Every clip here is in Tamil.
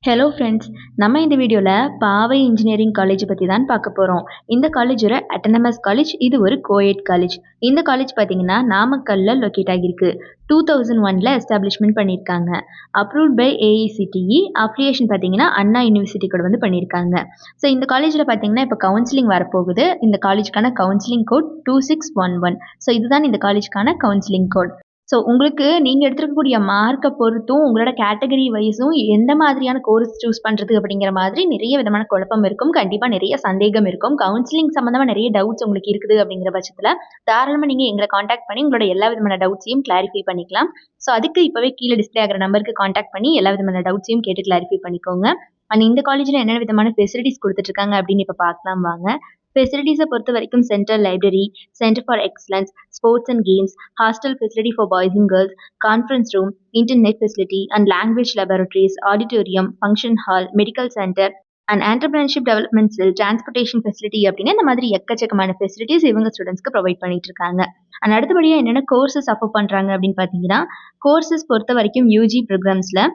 ஹலோ ஃப்ரெண்ட்ஸ், நம்ம இந்த வீடியோவில் பாவை இன்ஜினியரிங் காலேஜ் பற்றி தான் பார்க்க போகிறோம். இந்த காலேஜ் ஒரு அட்டானமஸ் காலேஜ். இது ஒரு கோஎட் காலேஜ். இந்த காலேஜ் பார்த்தீங்கன்னா நாமக்கல்லில் லொக்கேட் ஆகியிருக்கு. 2001 எஸ்டாப்ளிஷ்மெண்ட் பண்ணியிருக்காங்க. Approved by ஏஇசிடிஇ. அஃபிலியேஷன் பார்த்தீங்கன்னா அண்ணா யூனிவர்சிட்டி கூட வந்து பண்ணியிருக்காங்க. ஸோ இந்த காலேஜில் பார்த்தீங்கன்னா இப்போ கவுன்சிலிங் வரப்போகுது. இந்த காலேஜுக்கான கவுன்சிலிங் கோட் 2611. ஸோ இதுதான் இந்த காலேஜுக்கான கவுன்சிலிங் கோட். ஸோ உங்களுக்கு நீங்கள் எடுத்துருக்கக்கூடிய மார்க்கை பொறுத்தும் உங்களோட கேட்டகரி வைஸும் எந்த மாதிரியான கோர்ஸ் சூஸ் பண்ணுறது அப்படிங்கிற மாதிரி நிறைய விதமான குழப்பம் இருக்கும். கண்டிப்பாக நிறைய சந்தேகம் இருக்கும். கவுன்சிலிங் சம்மந்தமாக நிறைய டவுட்ஸ் உங்களுக்கு இருக்குது அப்படிங்கிற பட்சத்தில் தாராளமாக நீங்கள் எங்களை காண்டாக்ட் பண்ணி உங்களோட எல்லா விதமான டவுட்ஸையும் கிளாரிஃபை பண்ணிக்கலாம். ஸோ அதுக்கு இப்போவே கீழே டிஸ்பிளே ஆகிற நம்பருக்கு காண்டாக்ட் பண்ணி எல்லா விதமான டவுட்ஸையும் கேட்டு கிளாரிஃபை பண்ணிக்கோங்க. அண்ட் இந்த காலேஜில் என்னென்ன விதமான ஃபெசிலிட்டிஸ் கொடுத்துட்ருக்காங்க அப்படின்னு இப்போ பார்க்கலாம் வாங்க. ஃபெசிலிட்டிஸை பொறுத்த வரைக்கும் central library, centre for excellence, sports and games, hostel facility for boys and girls, conference room, internet facility and language laboratories, auditorium, function hall, medical centre and entrepreneurship development sell, transportation facility அப்படின்னு இந்த மாதிரி எக்கச்சக்கமான ஃபெசிலிட்டிஸ் இவங்க ஸ்டூடெண்ட்ஸ்க்கு ப்ரொவைட் பண்ணிட்டு இருக்காங்க. அண்ட் அடுத்தபடியாக என்னென்ன கோர்சஸ் அஃபர் பண்ணுறாங்க அப்படின்னு பார்த்தீங்கன்னா, கோர்சஸ் பொறுத்த வரைக்கும் யூஜி ப்ரோக்ராம்ஸில்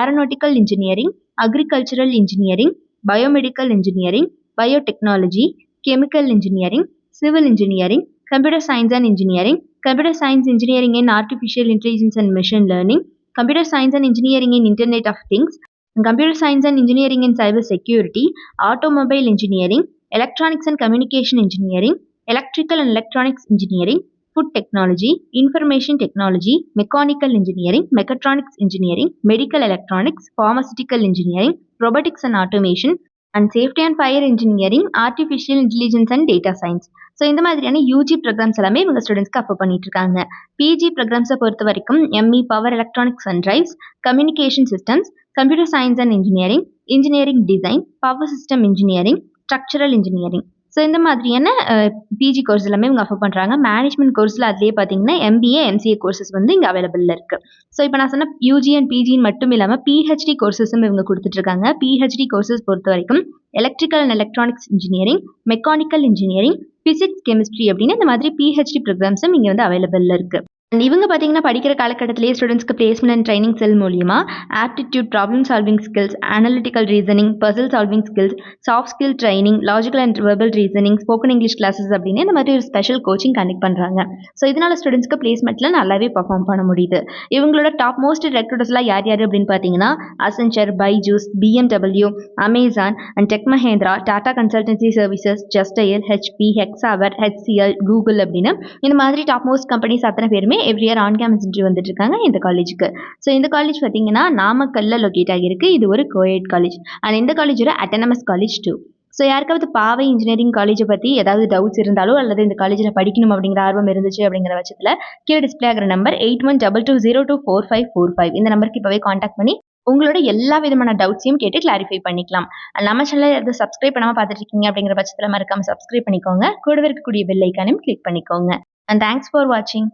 aeronautical engineering, agricultural engineering, biomedical engineering, biotechnology, chemical engineering, civil engineering, computer science and engineering, computer science engineering in artificial intelligence and machine learning, computer science and engineering in internet of things, computer science and engineering in cyber security, automobile engineering, electronics and communication engineering, electrical and electronics engineering, food technology, information technology, mechanical engineering, mechatronics engineering, medical electronics, pharmaceutical engineering, robotics and automation, and safety and fire engineering, artificial intelligence and data science. So இந்த மாதிரியான யூஜி ப்ரோக்ராம்ஸ் எல்லாமே இவங்க ஸ்டூடெண்ட்ஸ்க்கு அஃபர் பண்ணிட்டு இருக்காங்க. பிஜி ப்ரோக்ராம்ஸை பொறுத்த வரைக்கும் ME power electronics and drives, communication systems, computer science and engineering, engineering design, power system engineering, structural engineering. So இந்த மாதிரியான பிஜி கோர்ஸ் எல்லாமே இவங்க அஃபர் பண்ணுறாங்க. மேனேஜ்மெண்ட் கோர்ஸில் அதுலேயே பார்த்தீங்கன்னா எம்பிஏ, எம்சிஏ கோர்சஸ் வந்து இங்கே அவைலபிளில் இருக்குது. ஸோ இப்போ நான் சொன்ன யூஜி அண்ட் பிஜின்னு மட்டும் இல்லாமல் பிஹெச்டி கோர்சஸும் இவங்க கொடுத்துட்ருக்காங்க. பிஹெச்டி கோர்சஸ் பொறுத்த வரைக்கும் electrical and electronics engineering, mechanical engineering, physics, chemistry அப்படின்னு இந்த மாதிரி பிஹெச்டி ப்ரோக்ராம்ஸும் இங்கே வந்து அவைலபிளில் இருக்குது. அண்ட் இவங்க பார்த்தீங்கன்னா படிக்கிற காலகட்டத்திலேயே ஸ்டூடெண்ட்ஸ்க்கு பிளேஸ்மெண்ட் அண்ட் ட்ரைனிங் செல் மூலியமா aptitude, problem solving skills, analytical reasoning, puzzle solving skills, soft skill training, logical and verbal reasoning, spoken English classes அப்படின்னு இந்த மாதிரி ஒரு ஸ்பெஷல் கோச்சிங் கண்டக்ட் பண்ணுறாங்க. ஸோ இதனால ஸ்டூடெண்ட்ஸ்க்கு பிளேஸ்மெண்ட்டில் நல்லாவே பர்ஃபார்ம் பண்ண முடியுது. இவங்களோட டாப் மோஸ்ட் ரெக்ரூட்டர்ஸ்லாம் யார் யார் அப்படின்னு பார்த்தீங்கன்னா Accenture, Byju's, BMW, Amazon and Tech Mahindra, Tata Consultancy Services, Justdial, HP, Hexaware, HCL, Google அப்படின்னு இந்த மாதிரி டாப் மோஸ்ட் கம்பெனிஸ் அத்தனை பேருமே every year on campus interview வந்துட்டு இருக்காங்க இந்த காலேஜுக்கு. ஸோ இந்த காலேஜ் பார்த்தீங்கன்னா நாமக்கல்ல லொக்கேட் ஆகியிருக்கு. இது ஒரு கோஎட் காலேஜ். அண்ட் இந்த காலேஜ் ஒரு அட்டானமஸ் காலேஜ் டூ. ஸோ யாருக்காவது பாவை இன்ஜினியரிங் காலேஜை பற்றி ஏதாவது டவுட்ஸ் இருந்தாலோ அல்லது இந்த காலேஜில் படிக்கணும் அப்படிங்கிற ஆர்வம் இருந்துச்சு அப்படிங்கிற பட்சத்தில் கீழே டிஸ்பிளே ஆகிற நம்பர் 8122024545 இந்த நம்பருக்கு இப்போவே காண்டாக்ட் பண்ணி உங்களோட எல்லா விதமான டவுட்ஸையும் கேட்டு கிளாரிஃபை பண்ணிக்கலாம். நம்ம சேனலில் எதாவது சப்ஸ்கிரைப் பண்ணாமல் பார்த்துட்டு இருக்கீங்க அப்படிங்கிற பட்சத்தில் மறக்காம சப்ஸ்கிரைப் பண்ணிக்கோங்க. கூடவே இருக்கக்கூடிய பெல் ஐக்கானையும் கிளிக் பண்ணிக்கோங்க. அண்ட் தேங்க்ஸ் ஃபார் வாட்சிங்.